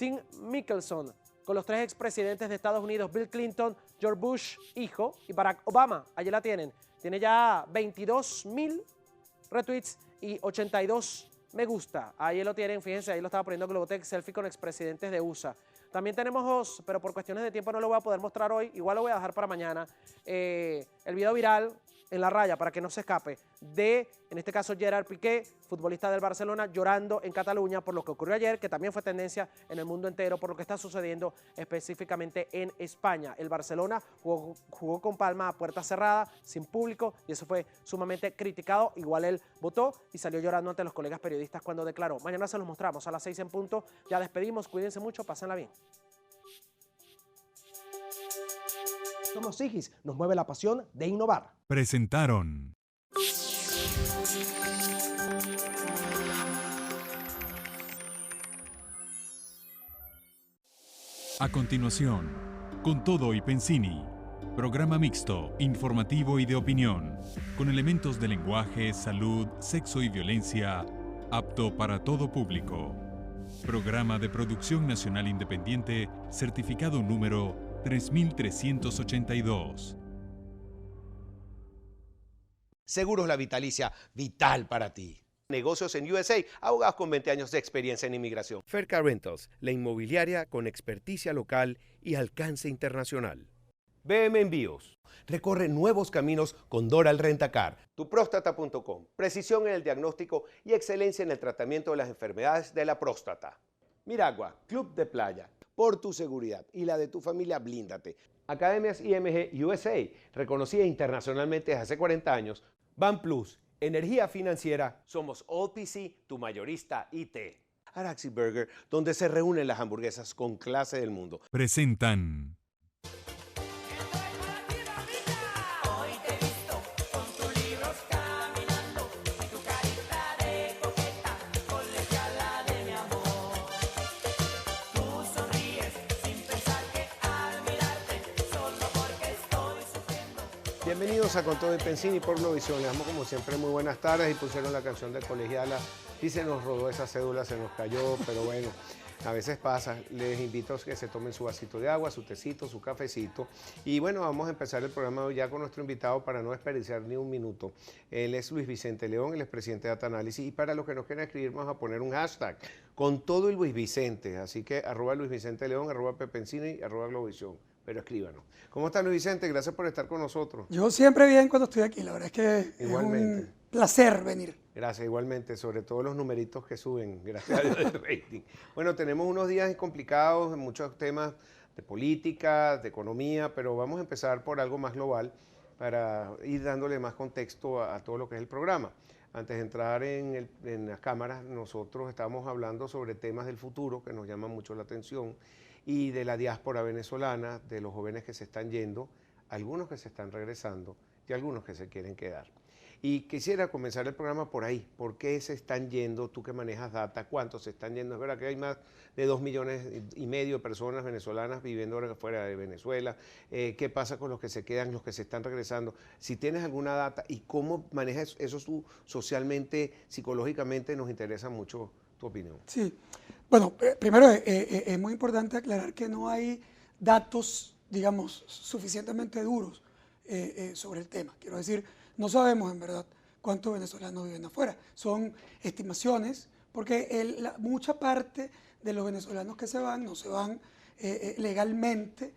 Tim Mickelson, con los 3 expresidentes de Estados Unidos, Bill Clinton, George Bush, hijo, y Barack Obama. Allí la tienen. Tiene ya 22.000 retweets y 82 me gusta. Ahí lo tienen, fíjense, ahí lo estaba poniendo Globotech, selfie con expresidentes de USA. También tenemos, pero por cuestiones de tiempo no lo voy a poder mostrar hoy, igual lo voy a dejar para mañana, el video viral en la raya, para que no se escape, de, en este caso, Gerard Piqué, futbolista del Barcelona, llorando en Cataluña por lo que ocurrió ayer, que también fue tendencia en el mundo entero, por lo que está sucediendo específicamente en España. El Barcelona jugó con Palma a puerta cerrada, sin público, y eso fue sumamente criticado. Igual él votó y salió llorando ante los colegas periodistas cuando declaró. Mañana se los mostramos a las 6 en punto. Ya despedimos, cuídense mucho, pásenla bien. Somos Sigis, nos mueve la pasión de innovar. Presentaron. A continuación, Con Todo y Pensini, programa mixto, informativo y de opinión, con elementos de lenguaje, salud, sexo y violencia, apto para todo público. Programa de producción nacional independiente, certificado número 3382. Seguros La Vitalicia, vital para ti. Negocios en USA, abogados con 20 años de experiencia en inmigración. Ferca Rentals, la inmobiliaria con experticia local y alcance internacional. BM Envíos, recorre nuevos caminos con Doral Rentacar. Tuprostata.com, precisión en el diagnóstico y excelencia en el tratamiento de las enfermedades de la próstata. Miragua, Club de Playa, por tu seguridad y la de tu familia, blíndate. Academias IMG USA, reconocida internacionalmente desde hace 40 años. Ban Plus, energía financiera. Somos OPC, tu mayorista IT. Araxi Burger, donde se reúnen las hamburguesas con clase del mundo. Presentan. Bienvenidos a Con Todo y Pensini por Globovisión. Les damos como siempre muy buenas tardes y pusieron la canción de Colegiala y se nos rodó esa cédula, se nos cayó, pero bueno, a veces pasa. Les invito a que se tomen su vasito de agua, su tecito, su cafecito. Y bueno, vamos a empezar el programa hoy ya con nuestro invitado para no desperdiciar ni un minuto. Él es Luis Vicente León, él es presidente de Data Análisis, y para los que nos quieran escribir vamos a poner un hashtag Con Todo y Luis Vicente. Así que @Luis Vicente León, @Pepensini, @Globovisión. Pero escríbanos. ¿Cómo está Luis Vicente? Gracias por estar con nosotros. Yo siempre bien cuando estoy aquí, la verdad es que igualmente. Es un placer venir. Gracias, igualmente, sobre todo los numeritos que suben, gracias a Dios del rating. Bueno, tenemos unos días complicados, muchos temas de política, de economía, pero vamos a empezar por algo más global para ir dándole más contexto a todo lo que es el programa. Antes de entrar en las cámaras, nosotros estamos hablando sobre temas del futuro que nos llaman mucho la atención, y de la diáspora venezolana, de los jóvenes que se están yendo, algunos que se están regresando y algunos que se quieren quedar. Y quisiera comenzar el programa por ahí. ¿Por qué se están yendo? Tú que manejas data, ¿cuántos se están yendo? Es verdad que hay más de 2,5 millones de personas venezolanas viviendo ahora fuera de Venezuela. ¿Qué pasa con los que se quedan, los que se están regresando? Si tienes alguna data y cómo manejas eso tú socialmente, psicológicamente, nos interesa mucho tu opinión. Sí. Bueno, primero es muy importante aclarar que no hay datos, digamos, suficientemente duros sobre el tema. Quiero decir, no sabemos en verdad cuántos venezolanos viven afuera. Son estimaciones, porque mucha parte de los venezolanos que se van no se van legalmente.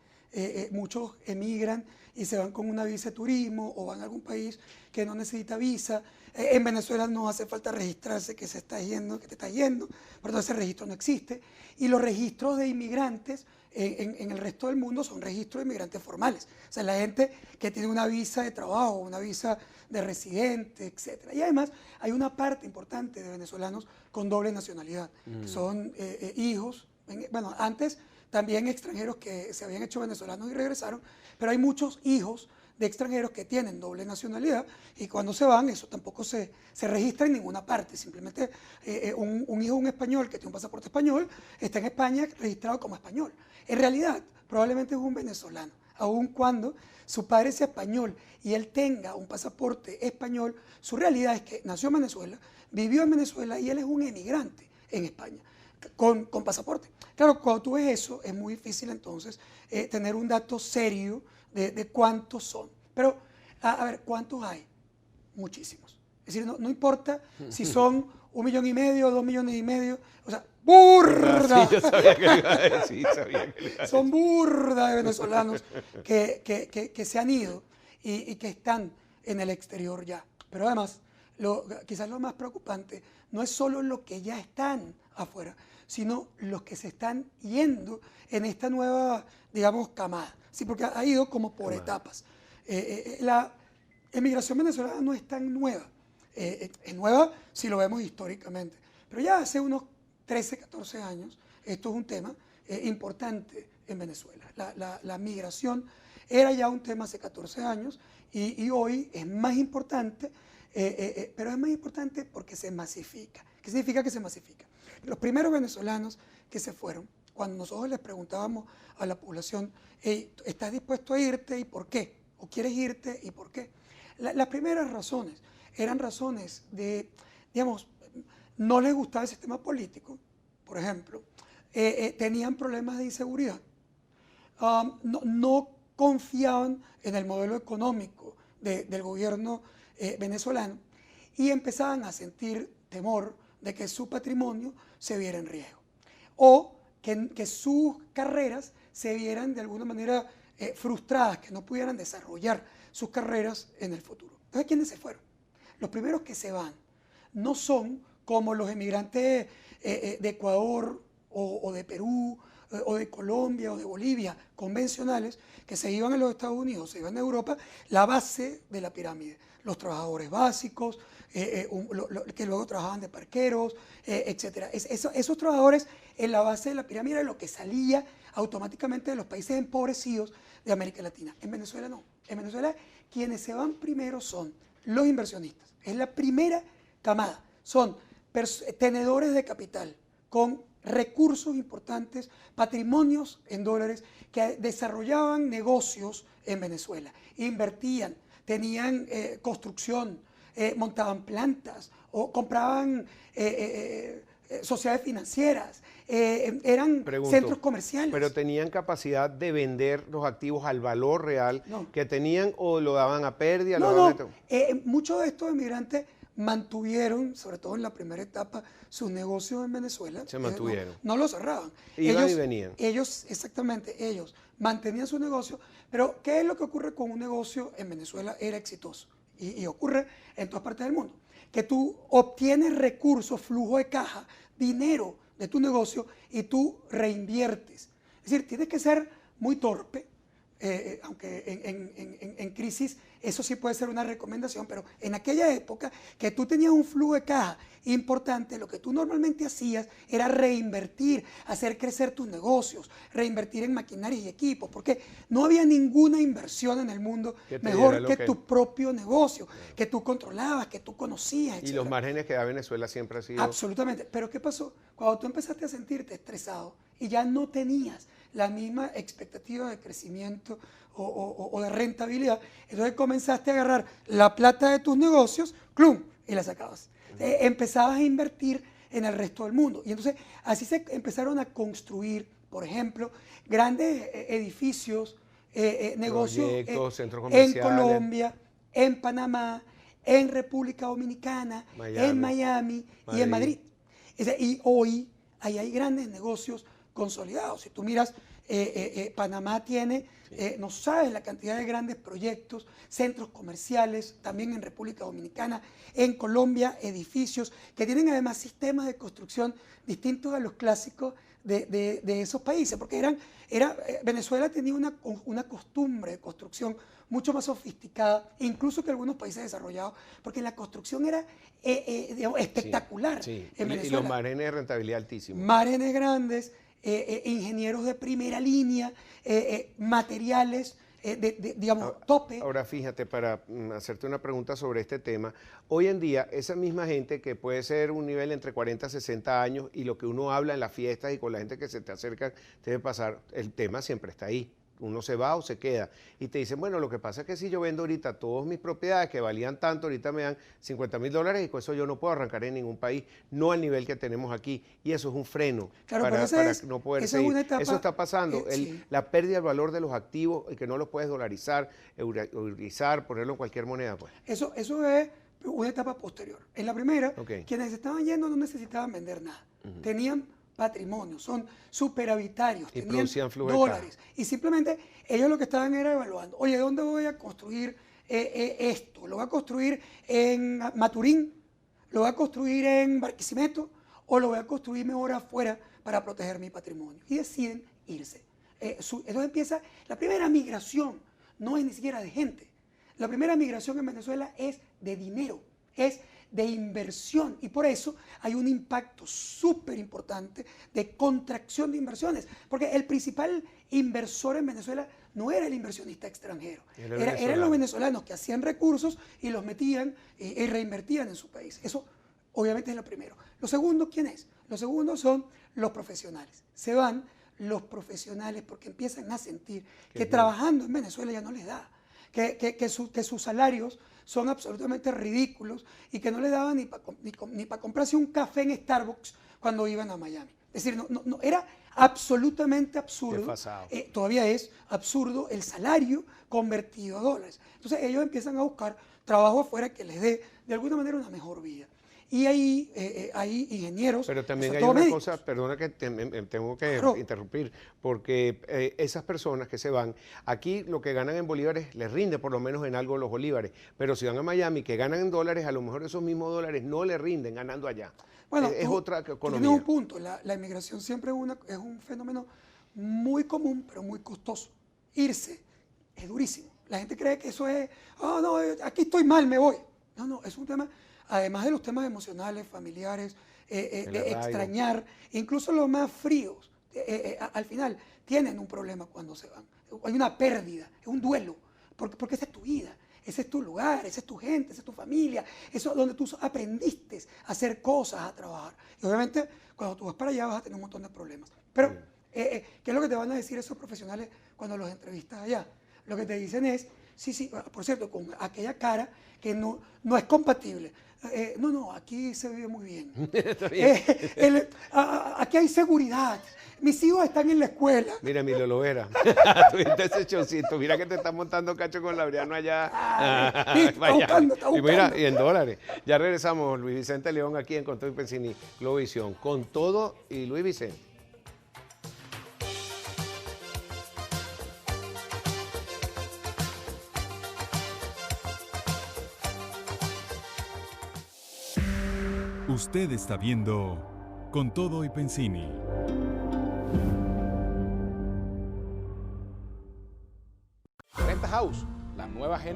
Muchos emigran y se van con una visa de turismo o van a algún país que no necesita visa. En Venezuela no hace falta registrarse que se está yendo, que te está yendo, pero ese registro no existe. Y los registros de inmigrantes en el resto del mundo son registros de inmigrantes formales. O sea, la gente que tiene una visa de trabajo, una visa de residente, etc. Y además hay una parte importante de venezolanos con doble nacionalidad, que son hijos, bueno, antes también extranjeros que se habían hecho venezolanos y regresaron, pero hay muchos hijos de extranjeros que tienen doble nacionalidad y cuando se van eso tampoco se registra en ninguna parte. Simplemente un hijo de un español que tiene un pasaporte español está en España registrado como español. En realidad probablemente es un venezolano, aun cuando su padre sea español y él tenga un pasaporte español, su realidad es que nació en Venezuela, vivió en Venezuela y él es un emigrante en España. con pasaporte. Claro, cuando tú ves eso, es muy difícil entonces tener un dato serio de cuántos son. Pero, a ver, ¿cuántos hay? Muchísimos. Es decir, no importa si son 1,5 millones, 2,5 millones, o sea, burda. Sí, yo sabía que le iba a decir, sabía que le iba a Son burda de venezolanos que se han ido y que están en el exterior ya. Pero además, quizás lo más preocupante no es solo los que ya están afuera, sino los que se están yendo en esta nueva, digamos, camada. Sí, porque ha ido como por etapas. La emigración venezolana no es tan nueva. Es nueva si lo vemos históricamente. Pero ya hace unos 13, 14 años, esto es un tema importante en Venezuela. La migración era ya un tema hace 14 años y hoy es más importante, pero es más importante porque se masifica. ¿Qué significa que se masifica? Los primeros venezolanos que se fueron, cuando nosotros les preguntábamos a la población, hey, ¿estás dispuesto a irte y por qué? ¿O quieres irte y por qué? Las primeras razones eran razones de, digamos, no les gustaba el sistema político, por ejemplo, tenían problemas de inseguridad, no confiaban en el modelo económico del gobierno venezolano y empezaban a sentir temor de que su patrimonio se viera en riesgo o que sus carreras se vieran de alguna manera frustradas, que no pudieran desarrollar sus carreras en el futuro. Entonces, ¿quiénes se fueron? Los primeros que se van no son como los emigrantes de Ecuador o de Perú o de Colombia o de Bolivia convencionales que se iban a los Estados Unidos, se iban a Europa, la base de la pirámide, los trabajadores básicos, que luego trabajaban de parqueros, etc. Esos trabajadores en la base de la pirámide era lo que salía automáticamente de los países empobrecidos de América Latina. En Venezuela no. En Venezuela quienes se van primero son los inversionistas. Es la primera camada. Son tenedores de capital con recursos importantes, patrimonios en dólares, que desarrollaban negocios en Venezuela, invertían, tenían construcción, montaban plantas o compraban sociedades financieras, eran centros comerciales. ¿Pero tenían capacidad de vender los activos al valor real que tenían o lo daban a pérdida? Muchos de estos emigrantes mantuvieron, sobre todo en la primera etapa, sus negocios en Venezuela. Se mantuvieron. No los cerraban. Iban y venían. Ellos mantenían su negocio, pero ¿qué es lo que ocurre con un negocio en Venezuela? Era exitoso y ocurre en todas partes del mundo. Que tú obtienes recursos, flujo de caja, dinero de tu negocio y tú reinviertes. Es decir, tienes que ser muy torpe, aunque en crisis eso sí puede ser una recomendación, pero en aquella época que tú tenías un flujo de caja importante, lo que tú normalmente hacías era reinvertir, hacer crecer tus negocios, reinvertir en maquinaria y equipos, porque no había ninguna inversión en el mundo mejor que tu propio negocio, que tú controlabas, que tú conocías, etc. Y los márgenes que da Venezuela siempre ha sido... Absolutamente, pero ¿qué pasó? Cuando tú empezaste a sentirte estresado y ya no tenías la misma expectativa de crecimiento o de rentabilidad, entonces comenzaste a agarrar la plata de tus negocios, ¡clum!, y la sacabas. Empezabas a invertir en el resto del mundo. Y entonces así se empezaron a construir, por ejemplo, grandes edificios, negocios en Colombia, en Panamá, en República Dominicana, en Miami y en Madrid. Y hoy ahí hay grandes negocios consolidados. Si tú miras, Panamá tiene, no sabes la cantidad de grandes proyectos, centros comerciales, también en República Dominicana, en Colombia, edificios que tienen además sistemas de construcción distintos a los clásicos de esos países, porque Venezuela tenía una costumbre de construcción mucho más sofisticada, incluso que algunos países desarrollados, porque la construcción era digamos, espectacular en Venezuela. Y los márgenes de rentabilidad altísimos. Márgenes grandes, ingenieros de primera línea, materiales, digamos, tope. Ahora fíjate, para hacerte una pregunta sobre este tema, hoy en día esa misma gente que puede ser un nivel entre 40 y 60 años y lo que uno habla en las fiestas y con la gente que se te acerca debe pasar, el tema siempre está ahí. uno se va o se queda. Y te dicen, bueno, lo que pasa es que si yo vendo ahorita todas mis propiedades que valían tanto, ahorita me dan $50,000 y con eso yo no puedo arrancar en ningún país, no al nivel que tenemos aquí. Y eso es un freno Claro, pero para esa no poder es una seguir. etapa, Eso está pasando. sí. La pérdida del valor de los activos y que no los puedes dolarizar, eurizar, ponerlo en cualquier moneda. Pues. Eso es una etapa posterior. En la primera, quienes estaban yendo no necesitaban vender nada. Tenían patrimonio, son superavitarios, Y tenían producían flujo de dólares. Y simplemente ellos lo que estaban era evaluando, oye, ¿dónde voy a construir esto? ¿Lo voy a construir en Maturín? ¿Lo voy a construir en Barquisimeto? ¿O lo voy a construir mejor afuera para proteger mi patrimonio? Y deciden irse. Entonces empieza, la primera migración no es ni siquiera de gente. La primera migración en Venezuela es de dinero, es de inversión, y por eso hay un impacto súper importante de contracción de inversiones, porque el principal inversor en Venezuela no era el inversionista extranjero, eran los venezolanos que hacían recursos y los metían y reinvertían en su país. Eso obviamente es lo primero. Lo segundo, ¿quién es? Lo segundo son los profesionales. Se van los profesionales porque empiezan a sentir que trabajando en Venezuela ya no les da, que sus salarios son absolutamente ridículos y que no les daban ni para comprarse un café en Starbucks cuando iban a Miami. Es decir, no era absolutamente absurdo. Todavía es absurdo el salario convertido a dólares. Entonces ellos empiezan a buscar trabajo afuera que les dé de alguna manera una mejor vida. Y ahí hay ingenieros. Pero también hay una cosa, perdona que tengo que interrumpir, porque esas personas que se van, aquí lo que ganan en bolívares les rinde por lo menos en algo los bolívares, pero si van a Miami que ganan en dólares, a lo mejor esos mismos dólares no les rinden ganando allá. Bueno, es otra economía. Tienes un punto, la inmigración siempre es un fenómeno muy común, pero muy costoso. Irse es durísimo. La gente cree que eso es, no, aquí estoy mal, me voy. No, es un tema... Además de los temas emocionales, familiares, de extrañar, incluso los más fríos, al final tienen un problema cuando se van. Hay una pérdida, es un duelo, porque esa es tu vida, ese es tu lugar, esa es tu gente, esa es tu familia, eso es donde tú aprendiste a hacer cosas, a trabajar. Y obviamente cuando tú vas para allá vas a tener un montón de problemas. Pero, ¿qué es lo que te van a decir esos profesionales cuando los entrevistas allá? Lo que te dicen es, sí, por cierto, con aquella cara que no es compatible. Aquí se vive muy bien. Aquí hay seguridad. Mis hijos están en la escuela. Mira, Emilio Lovera. Tuviste ese chocito. Mira que te está montando cacho con Laureano allá. Está buscando. Y mira, y en dólares. Ya regresamos. Luis Vicente León aquí en Con Todo y Pensini, Globovisión. Con Todo y Luis Vicente. Usted está viendo Con Todo y Pensini. Renta House, la nueva